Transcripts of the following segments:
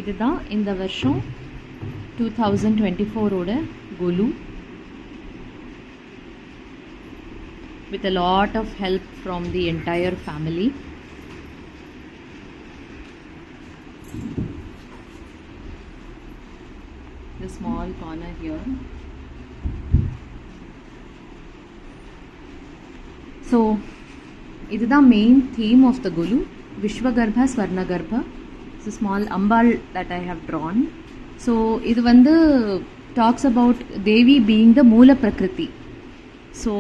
இதுதான் இந்த வருஷம் 2024ஓட கொலு. With a lot of help from the entire family. The small corner here. So, this is the main theme of the Golu, Vishwagarbha Swarnagarbha. It's a small ambal that I have drawn. So, this talks about Devi being the Moola Prakriti. So,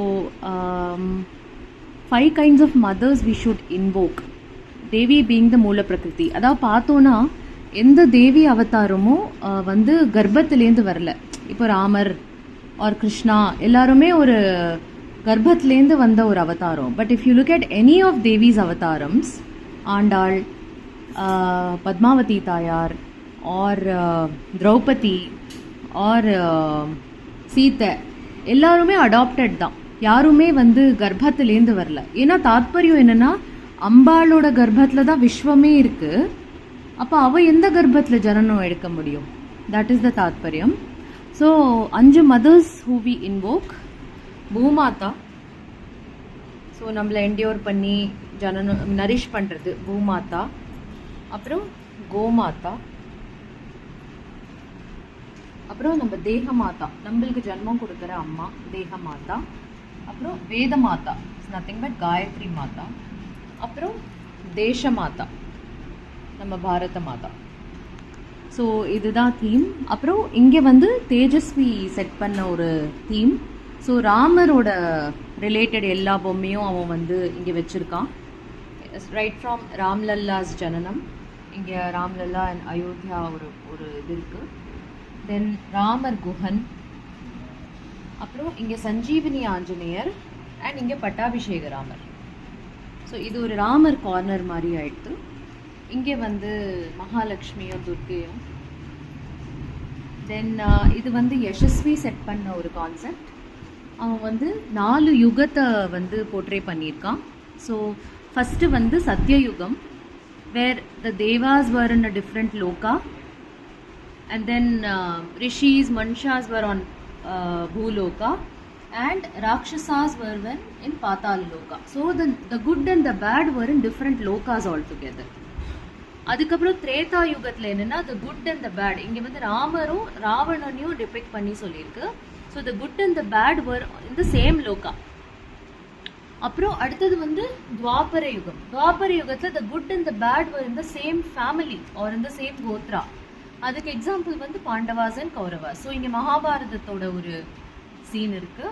5 kinds of mothers we should invoke. Devi being the Moola Prakriti. அதாவது பார்த்தோன்னா எந்த தேவி அவதாரமோ கர்ப்பத்திலேருந்து வரல. இப்போ Ramar R Krishna எல்லாருமே ஒரு கர்ப்பத்திலேருந்து வந்த ஒரு அவதாரம். But if you look at any of devis அவதாரம்ஸ், ஆண்டாள், பத்மாவதி தாயார், ஆர் திரௌபதி, ஆர் சீத்தை, எல்லாருமே அடாப்டட் தான். யாருமே கர்ப்பத்திலேருந்து வரல. ஏன்னா தாத்பரியம் என்னன்னா, அம்பாளோட கர்ப்பத்தில் தான் விஸ்வமே இருக்கு. அப்போ அவள் எந்த கர்ப்பத்தில் ஜனனம் எடுக்க முடியும்? தட் இஸ் த தாத்பரியம். So 5 mothers who we invoke. Bhoomata, so நம்மளை என்டியோர் பண்ணி ஜனனம் நரிஷ் பண்ணுறது பூமாதா. அப்புறம் கோமாதா, அப்புறம் நம்ம தேகமாதா, நம்மளுக்கு ஜன்மம் கொடுக்குற அம்மா தேகமாதா. அப்புறம் வேதமாதா, இட்ஸ் நத்திங் பட் காயத்ரி மாதா. அப்புறம் தேசமாதா, நம்ம பாரத மாதா. ஸோ இதுதான் தீம். அப்புறம் இங்கே தேஜஸ்வி செட் பண்ண ஒரு தீம். ஸோ ராமரோட ரிலேட்டட் எல்லா பொம்மையும் அவன் இங்கே வச்சுருக்கான். ரைட் ஃப்ரம் ராம்லல்லாஸ் ஜனனம், இங்கே ராம்லல்லா அண்ட் அயோத்தியா ஒரு இது இருக்குது. தென் ராமர் குஹன், அப்புறம் இங்கே சஞ்சீவினி ஆஞ்சநேயர், அண்ட் இங்கே பட்டாபிஷேக ராமர். ஸோ இது ஒரு ராமர் கார்னர் மாதிரி ஆயிடுத்து. இங்கே மகாலட்சுமியும் துர்க்கையும். தென் இது யசஸ்வி செட் பண்ண ஒரு கான்செப்ட். அவன் 4 யுகத்தை போர்ட்ரே பண்ணியிருக்கான். So first Satyayugam, where the devas were in a different loka, and then rishis, manshas were on bhuloka, and rakshasas were in patal loka. So the good and the bad were in different lokas altogether. அதுக்கப்புறம் திரேதா யுகத்தில் என்னன்னா, the good and the bad, இங்கே ராமரும் ராவணனையும் defect பண்ணி சொல்லியிருக்கு. So the good and the bad were in the same loka. அப்புறம் அடுத்தது துவாபர யுகம். துவாபர யுகத்தில் the good and the bad were in the same family or in the same gotra. அதுக்கு example Pandavas and Kauravas. So இங்கே மகாபாரதத்தோட ஒரு சீன் இருக்கு.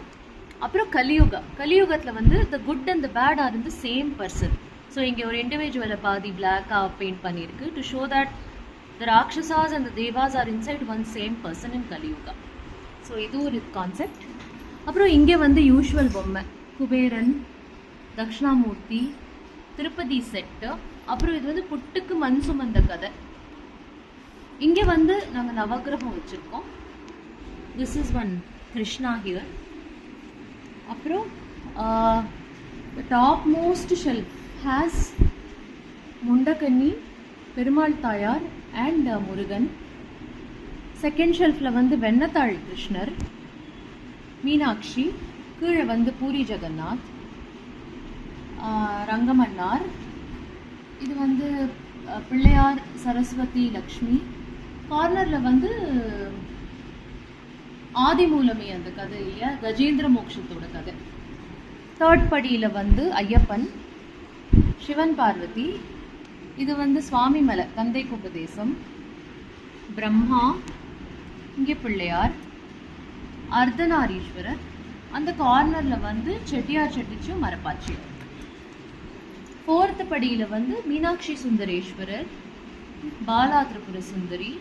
அப்புறம் கலியுகத்தில் the good and the bad are in the same person. So இங்கே ஒரு இண்டிவிஜுவலை பாதி பிளாக்காக பெயிண்ட் பண்ணியிருக்கு to show that the rakshasas and the devas are inside one same person in Kaliyuga. So இது ஒரு கான்செப்ட். அப்புறம் இங்கே யூஷுவல் பொம்மை குபேரன், தக்ஷணாமூர்த்தி, திருப்பதி செட்டு. அப்புறம் இது புட்டுக்கு மண் சுமந்த கதை. இங்கே நாங்கள் நவகிரகம் வச்சுருக்கோம். This is one Krishna here. அப்புறம் top most shelf has Mundakanni, Perumal Thayar and Murugan. Second ஷெல்ஃபில் வெண்ணத்தாள் கிருஷ்ணர், மீனாட்சி. கீழே பூரி ஜெகநாத், ரங்கமன்னார். இது பிள்ளையார், சரஸ்வதி, லக்ஷ்மி. கார்னரில் ஆதிமூலமே அந்த கதை இல்லையா, கஜேந்திர மோட்சத்தோட கதை. தேர்ட் படியில் ஐயப்பன், சிவன், பார்வதி. இது சுவாமி மலை, தந்தைக்கு உபதேசம். பிரம்மா, இங்கே பிள்ளையார், அர்த்தநாரீஸ்வரர். அந்த கார்னரில் செட்டியார் செட்டிச்சும் மரப்பாச்சியும். ஃபோர்த்து படியில் மீனாட்சி சுந்தரேஸ்வரர், பாலா திரிபுர சுந்தரி.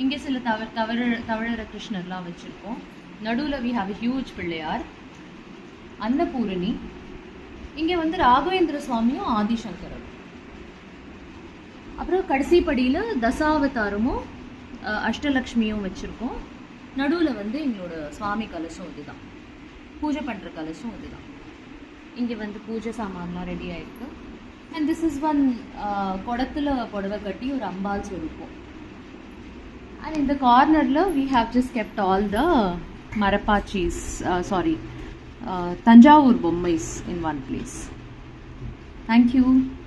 இங்கே சில தவழற கிருஷ்ணர்லாம் வச்சுருக்கோம். நடுவில் we have huge Pillaiyar, Annapoorani. இங்கே ராகவேந்திர சுவாமியும் ஆதிசங்கரும். அப்புறம் கடைசி படியில் தசாவதாரமும் அஷ்டலக்ஷ்மியும் வச்சுருக்கோம். நடுவில் எங்களோட சுவாமி கலசம் இதுதான், பூஜை பண்ணுற கலசம் இதுதான். இங்கே பூஜை சாமான்லாம் ரெடி ஆகிருக்கு. அண்ட் திஸ் இஸ் ஒன் குடத்தில் புடவை கட்டி ஒரு அம்பாள் சொருப்போம். And in the corner, we have just kept all the Marapachis, Tanjavur Bommais in one place. Thank you.